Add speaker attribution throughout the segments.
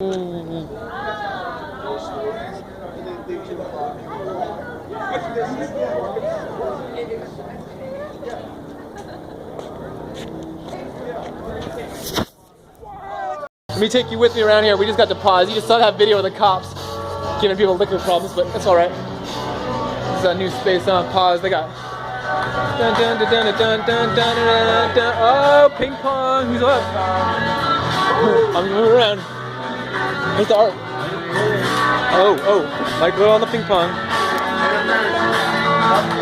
Speaker 1: Let me take you with me around here. We just got to pause. You just saw that video of the cops giving people liquor problems, but that's all right. This is a new space on pause. They got dun dun dun dun dun dun dun dun dun. Oh, ping pong. Who's up? I'm gonna move around. Here's the art. Oh, like go on the ping pong.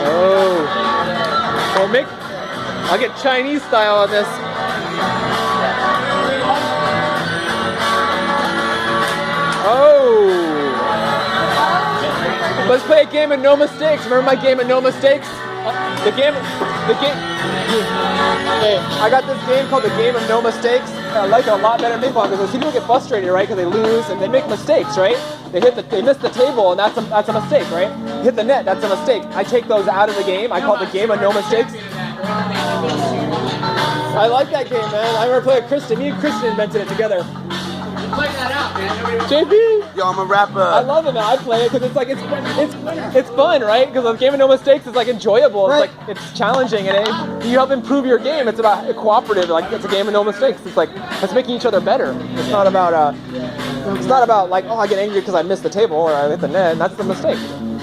Speaker 1: Oh, I'll get Chinese style on this. Oh! Let's play a game of no mistakes. Remember my game of no mistakes? The game. Hey, I got this game called the game of no mistakes. I like it a lot better than ping pong because people get frustrated, right? Because they lose and they make mistakes, right? They miss the table and that's a mistake, right? You hit the net, that's a mistake. I take those out of the game. I call it the game of no mistakes. I like that game, man. I remember playing with Kristen. Me and Kristen invented it together.
Speaker 2: Play that out, man.
Speaker 1: JP?
Speaker 3: Yo, I'm a rapper.
Speaker 1: I love it, man. I play it because it's like it's fun, right? Because the game of no mistakes is like enjoyable. It's like it's challenging and you help improve your game. It's about cooperative. Like it's a game of no mistakes. It's like it's making each other better. It's not about like I get angry because I missed the table or I hit the net. And that's the mistake.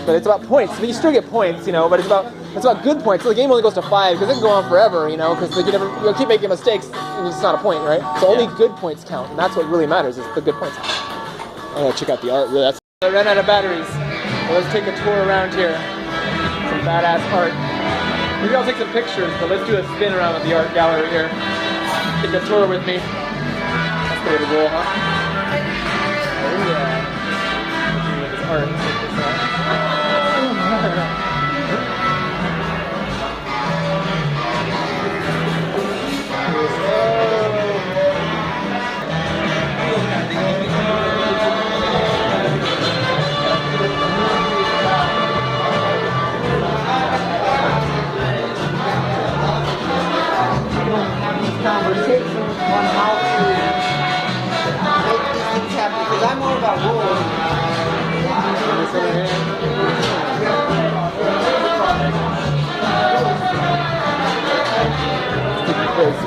Speaker 1: But it's about points. You still get points, But it's about good points. So the game only goes to 5 because it can go on forever, Because you'll keep making mistakes and it's not a point, right? So only good points count, and that's what really matters is the good points. Oh, check out the art. Really, I ran out of batteries. So let's take a tour around here. Some badass art. Maybe I'll take some pictures, but let's do a spin around with the art gallery here. Take a tour with me. That's pretty cool, huh? Oh yeah. Look at this art. Check this out.
Speaker 2: Conversation on how to make these things happen because I'm all about rules.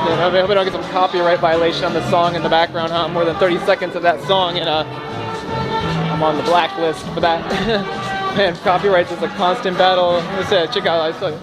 Speaker 1: I hope I don't get some copyright violation on the song in the background, huh? More than 30 seconds of that song, and I'm on the blacklist for that. Man, copyrights is a constant battle. Check out, I saw it.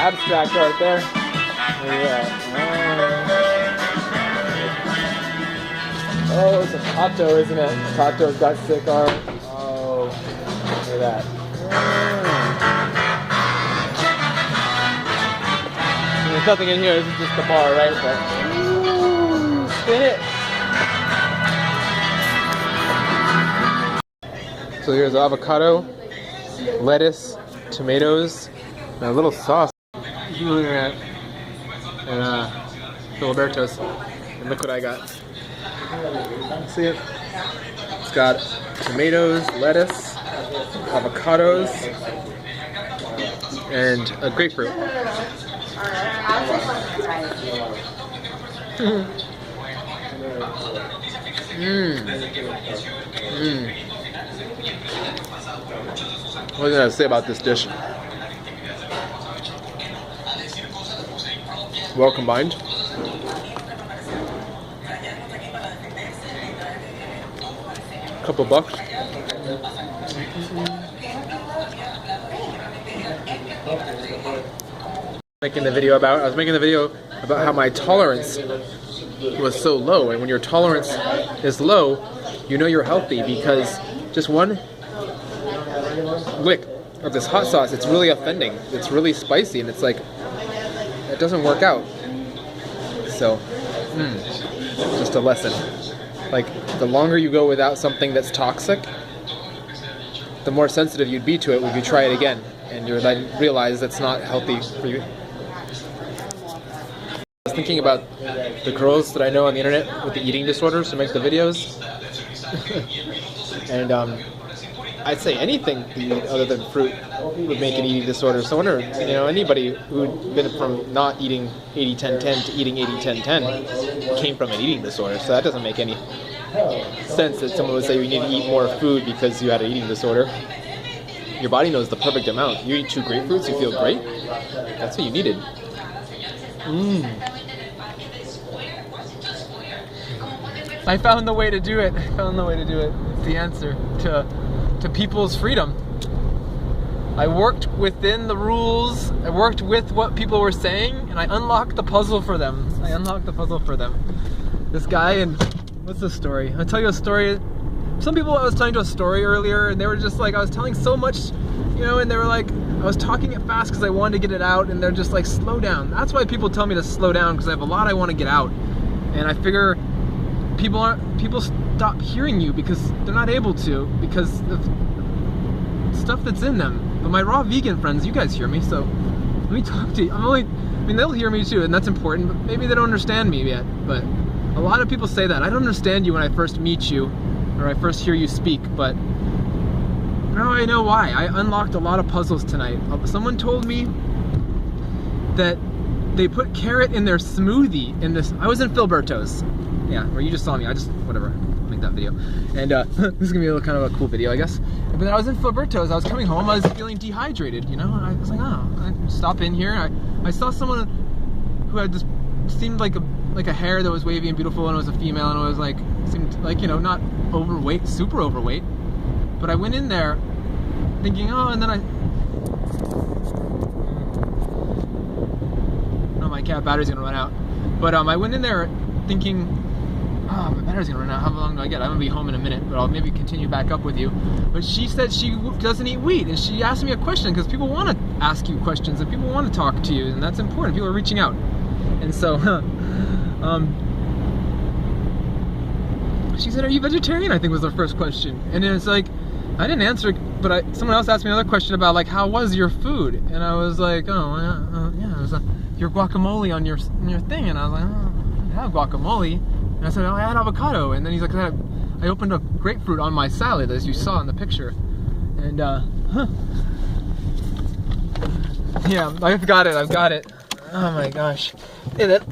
Speaker 1: Abstract art there. Oh, it's a Tato, isn't it? Tato's got sick art. Oh, look at that. There's nothing in here. This is just the bar, right? But spin it. So here's avocado, lettuce, tomatoes, and a little sauce. And Filiberto's. And look what I got. See it? It's got tomatoes, lettuce, avocados, and a grapefruit. What was I going to say about this dish? Well combined. Couple bucks. I was making the video about how my tolerance was so low, and when your tolerance is low, you're healthy because just one lick of this hot sauce, it's really offending. It's really spicy, and it's like it doesn't work out. So, just a lesson. Like, the longer you go without something that's toxic, the more sensitive you'd be to it when you try it again, and you then realize that's not healthy for you. I was thinking about the girls that I know on the internet with the eating disorders who make the videos, and I'd say anything to eat other than fruit would make an eating disorder. So I wonder, anybody who'd been from not eating 80-10-10 to eating 80-10-10 came from an eating disorder. So that doesn't make any sense that someone would say you need to eat more food because you had an eating disorder. Your body knows the perfect amount. You eat 2 grapefruits, you feel great. That's what you needed. I found the way to do it. It's the answer to people's freedom. I worked within the rules. I worked with what people were saying, and I unlocked the puzzle for them. This guy, and what's the story? I'll tell you a story. Some people I was telling to a story earlier, and they were just like, I was telling so much, and they were like, I was talking it fast because I wanted to get it out, and they're just like, slow down. That's why people tell me to slow down, because I have a lot I want to get out. And I figure people stop hearing you because they're not able to, because of stuff that's in them. But my raw vegan friends, you guys hear me, so let me talk to you. They'll hear me too, and that's important, but maybe they don't understand me yet. But a lot of people say that. I don't understand you when I first meet you, or I first hear you speak, but now I know why. I unlocked a lot of puzzles tonight. Someone told me that they put carrot in their smoothie I was in Filiberto's. Yeah, where you just saw me. Whatever, I'll make that video. And this is gonna be a little kind of a cool video, I guess. But then I was in Filiberto's, I was coming home, I was feeling dehydrated, and I was like, I stop in here. I saw someone who had just seemed like a hair that was wavy and beautiful, and it was a female, and it was like, seemed like, not overweight, super overweight. But I went in there thinking, and then my cat battery's gonna run out. But I went in there thinking, my battery's gonna run out. How long do I get? I'm gonna be home in a minute, but I'll maybe continue back up with you. But she said she doesn't eat wheat, and she asked me a question, because people want to ask you questions, and people want to talk to you, and that's important. People are reaching out. And so, she said, are you vegetarian? I think was the first question. And it's like, I didn't answer, but someone else asked me another question about, like, how was your food? And I was like, yeah, it was your guacamole on your thing. And I was like, I have guacamole. And I said, I had avocado. And then he's like, I opened a grapefruit on my salad, as you saw in the picture. And, yeah, I've got it. Oh my gosh. And then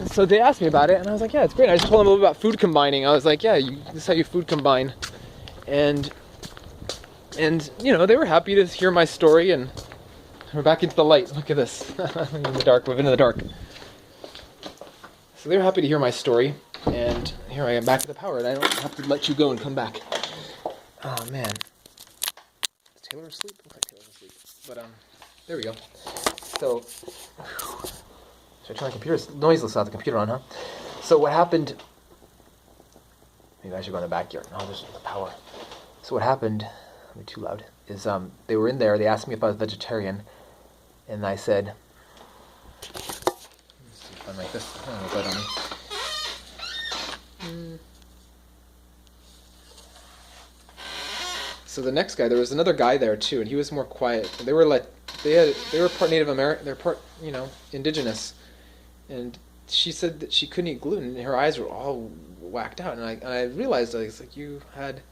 Speaker 1: so they asked me about it, and I was like, yeah, it's great. I just told them a little bit about food combining. I was like, yeah, this is how you food combine. And they were happy to hear my story, and we're back into the light. Look at this. In the dark. We've been in the dark. So they were happy to hear my story, and here I am back to the power, and I don't have to let you go and come back. Oh, man. Is Taylor asleep? Looks like Taylor's asleep. But, there we go. So, should I turn my computer? It's noiseless without the computer on, huh? So what happened, maybe I should go in the backyard. No, there's the power. So what happened, maybe too loud, is they were in there, they asked me if I was vegetarian, and I said, let's see if I make this, I don't know that on me. So the next guy, there was another guy there too, and he was more quiet. They were part Native American, they're part, indigenous. And she said that she couldn't eat gluten, and her eyes were all whacked out. And I realized, I was like, you had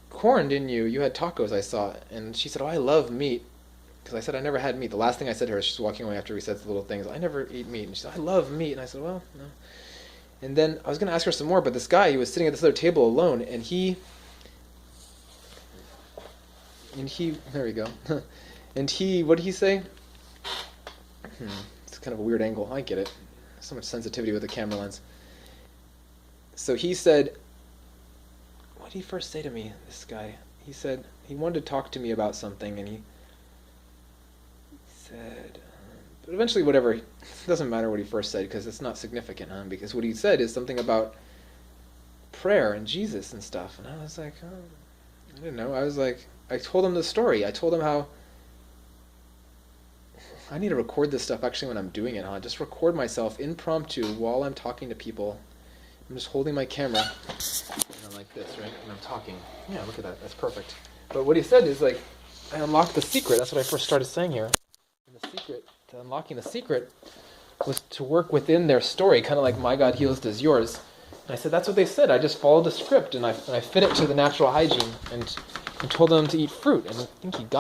Speaker 1: corn, didn't you? You had tacos, I saw. And she said, I love meat. Because I said I never had meat. The last thing I said to her, she's walking away after we said the little things, I never eat meat. And she said, I love meat. And I said, well, no. And then I was going to ask her some more, but this guy, he was sitting at this other table alone, and there we go. And what did he say? It's kind of a weird angle. I get it. So much sensitivity with the camera lens. So he said, what did he first say to me, this guy? He said, he wanted to talk to me about something, and he said, but eventually whatever, it doesn't matter what he first said, because it's not significant, huh? Because what he said is something about prayer and Jesus and stuff. And I was like, I didn't know. I was like, I told him the story. I told him how I need to record this stuff actually when I'm doing it, huh? Just record myself impromptu while I'm talking to people. I'm just holding my camera, like this, right? And I'm talking. Yeah, look at that. That's perfect. But what he said is like, I unlocked the secret. That's what I first started saying here. And the secret to unlocking the secret was to work within their story, kind of like my God heals does yours. And I said, that's what they said. I just followed the script and I fit it to the natural hygiene and told them to eat fruit. And I think he got it.